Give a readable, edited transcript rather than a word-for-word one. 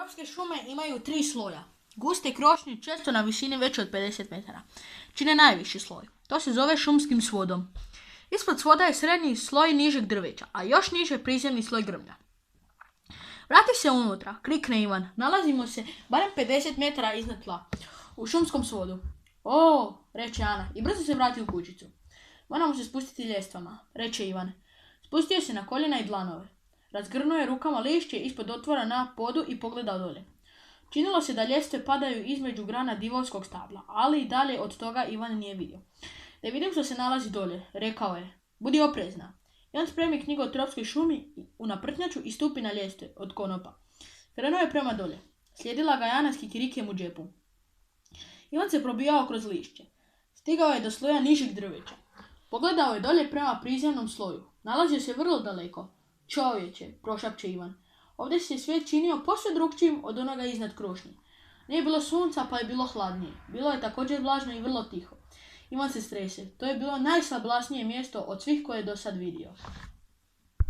Tropske šume imaju 3 sloja. Gusti krošnje, često na visini veće od 50 metara, čine najviši sloj. To se zove šumskim svodom. Ispod svoda je srednji sloj nižeg drveća, a još niže prizemni sloj grmlja. Vrati se unutra, krikne Ivan. Nalazimo se barem 50 metara iznad tla, u šumskom svodu. O, reče Ana i brzo se vrati u kućicu. Moramo se spustiti ljestvama, reče Ivan. Spustio se na koljena i dlanove. Razgrnuo je rukama lišće ispod otvora na podu i pogledao dolje. Činilo se da ljestve padaju između grana divovskog stabla, ali i dalje od toga Ivan nije vidio. Da vidim što se nalazi dolje, rekao je. Budi oprezna. Ivan spremi knjigu o tropskoj šumi u naprtnjaču i stupi na ljestve od konopa. Krenuo je prema dolje. Slijedila ga je Ana s kikirikijem u džepu. Ivan se probijao kroz lišće. Stigao je do sloja nižeg drveća. Pogledao je dolje prema prizemnom sloju. Nalazio se vrlo daleko. Čovječe, prošapće Ivan. Ovdje se svijet činio posve drukčijim od onoga iznad krošnje. Nije bilo sunca pa je bilo hladnije. Bilo je također vlažno i vrlo tiho. Ivan se strese. To je bilo najsablasnije mjesto od svih koje je do sad vidio.